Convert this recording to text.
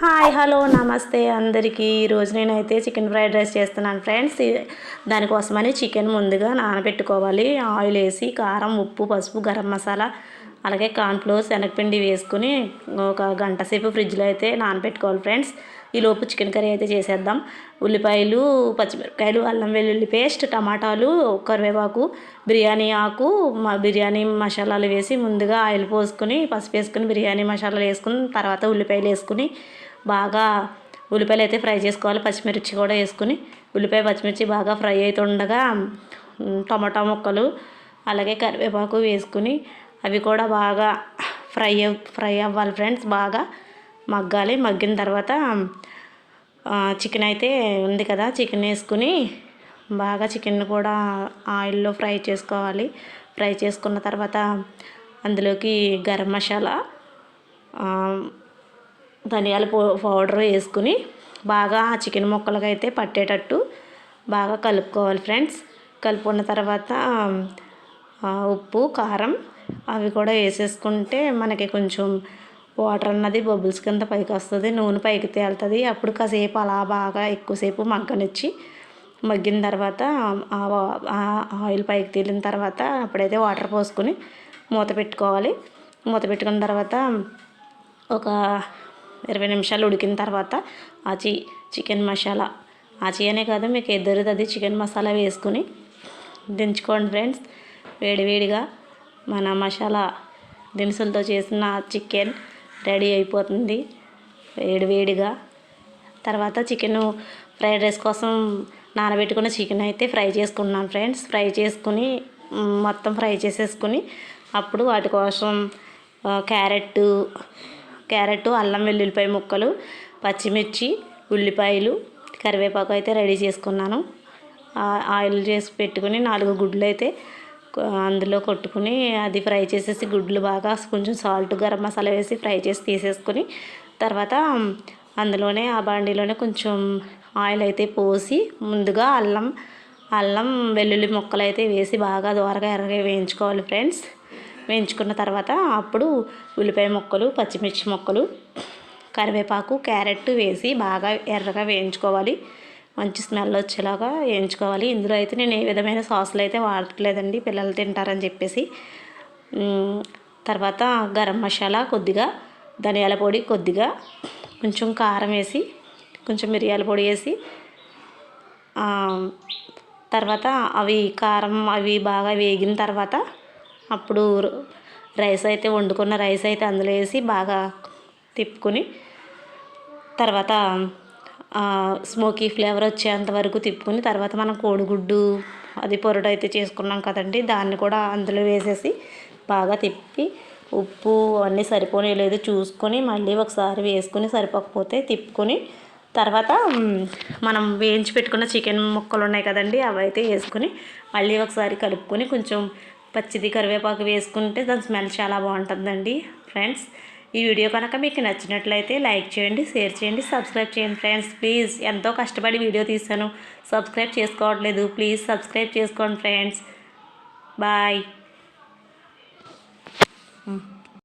Hi hello నమస్తే అందరికీ. ఈరోజు నేనైతే చికెన్ ఫ్రైడ్ రైస్ చేస్తున్నాను ఫ్రెండ్స్. దానికోసమని చికెన్ ముందుగా నానబెట్టుకోవాలి. ఆయిల్ వేసి కారం, ఉప్పు, పసుపు, గరం మసాలా, అలాగే కార్న్ఫ్లోర్, శనగపిండి వేసుకుని ఒక గంట సేపు ఫ్రిడ్జ్లో అయితే నానబెట్టుకోవాలి ఫ్రెండ్స్. ఈలోపు చికెన్ కర్రీ అయితే చేసేద్దాం. ఉల్లిపాయలు, పచ్చిమిరపకాయలు, అల్లం వెల్లుల్లి పేస్ట్, టమాటాలు, కరివేపాకు, బిర్యానీ ఆకు, బిర్యానీ మసాలాలు వేసి ముందుగా ఆయిల్ పోసుకొని పసుపు వేసుకుని బిర్యానీ మసాలాలు వేసుకుని తర్వాత ఉల్లిపాయలు వేసుకుని బాగా ఉల్లిపాయలు అయితే ఫ్రై చేసుకోవాలి. పచ్చిమిర్చి కూడా వేసుకుని ఉల్లిపాయ పచ్చిమిర్చి బాగా ఫ్రై అవుతుండగా టమాటా ముక్కలు అలాగే కరివేపాకు వేసుకుని అవి కూడా బాగా ఫ్రై అవ్వాలి ఫ్రెండ్స్. బాగా మగ్గాలి. మగ్గిన తర్వాత చికెన్ అయితే ఉంది కదా, చికెన్ వేసుకుని బాగా చికెన్ కూడా ఆయిల్లో ఫ్రై చేసుకోవాలి. ఫ్రై చేసుకున్న తర్వాత అందులోకి గరం మసాలా, ధనియాల పౌడర్ వేసుకుని బాగా చికెన్ ముక్కలకి అయితే పట్టేటట్టు బాగా కలుపుకోవాలి ఫ్రెండ్స్. కలుపుకున్న తర్వాత ఉప్పు, కారం అవి కూడా వేసేసుకుంటే మనకి కొంచెం వాటర్ అన్నది బబుల్స్ కింద పైకి వస్తుంది, నూనె పైకి తేలుతుంది. అప్పుడు కాసేపు అలా బాగా ఎక్కువసేపు మగ్గనిచ్చి మగ్గిన తర్వాత ఆయిల్ పైకి తేలిన తర్వాత అప్పుడైతే వాటర్ పోసుకొని మూత పెట్టుకోవాలి. మూత పెట్టుకున్న తర్వాత ఒక 20 నిమిషాలు ఉడికిన తర్వాత చికెన్ మసాలా అనే కాదు, మీకు ఎదురుది చికెన్ మసాలా వేసుకుని దించుకోండి ఫ్రెండ్స్. వేడివేడిగా మన మసాలా దినుసులతో చేసిన చికెన్ రెడీ అయిపోతుంది వేడివేడిగా. తర్వాత చికెన్ ఫ్రైడ్ రైస్ కోసం నానబెట్టుకున్న చికెన్ అయితే ఫ్రై చేసుకున్నాను ఫ్రెండ్స్. ఫ్రై చేసుకుని మొత్తం ఫ్రై చేసేసుకుని అప్పుడు వాటి కోసం క్యారెట్, అల్లం వెల్లుల్లిపాయ ముక్కలు, పచ్చిమిర్చి, ఉల్లిపాయలు, కరివేపాకు అయితే రెడీ చేసుకున్నాను. ఆయిల్ చేసి పెట్టుకుని 4 గుడ్లు అయితే అందులో కొట్టుకుని అది ఫ్రై చేసేసి గుడ్లు బాగా కొంచెం సాల్ట్, గరం మసాలా వేసి ఫ్రై చేసి తీసేసుకుని తర్వాత అందులోనే ఆ బాండీలోనే కొంచెం ఆయిల్ అయితే పోసి ముందుగా అల్లం వెల్లుల్లి ముక్కలు అయితే వేసి బాగా దోరగా ఎర్రగా వేయించుకోవాలి ఫ్రెండ్స్. వేయించుకున్న తర్వాత అప్పుడు ఉల్లిపాయ ముక్కలు, పచ్చిమిర్చి ముక్కలు, కరివేపాకు, క్యారెట్ వేసి బాగా ఎర్రగా వేయించుకోవాలి. మంచి స్మెల్ వచ్చేలాగా వేయించుకోవాలి. ఇందులో అయితే నేను ఏ విధమైన సాసులు అయితే వాడట్లేదండి, పిల్లలు తింటారని చెప్పేసి. తర్వాత గరం మసాలా కొద్దిగా, ధనియాల పొడి కొద్దిగా, కొంచెం కారం వేసి, కొంచెం మిరియాల పొడి వేసి తర్వాత కారం అవి బాగా వేగిన తర్వాత అప్పుడు వండుకున్న రైస్ అయితే అందులో వేసి బాగా తిప్పుకొని తర్వాత స్మోకీ ఫ్లేవర్ వచ్చేంత వరకు తిప్పుకొని తర్వాత మనం కోడిగుడ్డు పొరడు అయితే చేసుకున్నాం కదండి, దాన్ని కూడా అందులో వేసేసి బాగా తిప్పి ఉప్పు అన్నీ సరిపోనే లేదు చూసుకొని మళ్ళీ ఒకసారి వేసుకొని సరిపోకపోతే తిప్పుకొని తర్వాత మనం వేయించి పెట్టుకున్న చికెన్ ముక్కలు ఉన్నాయి కదండి, అవి అయితే వేసుకొని మళ్ళీ ఒకసారి కలుపుకొని కొంచెం పచ్చిది కరివేపాకు వేసుకుంటే దాని స్మెల్ చాలా బాగుంటుందండి ఫ్రెండ్స్. ఈ వీడియో కనుక మీకు నచ్చినట్లయితే లైక్ చేయండి, షేర్ చేయండి, సబ్స్క్రైబ్ చేయండి ఫ్రెండ్స్. ప్లీజ్, ఎంతో కష్టపడి వీడియో తీసాను, సబ్స్క్రైబ్ చేసుకోవట్లేదు, ప్లీజ్ సబ్స్క్రైబ్ చేసుకోండి ఫ్రెండ్స్. బాయ్.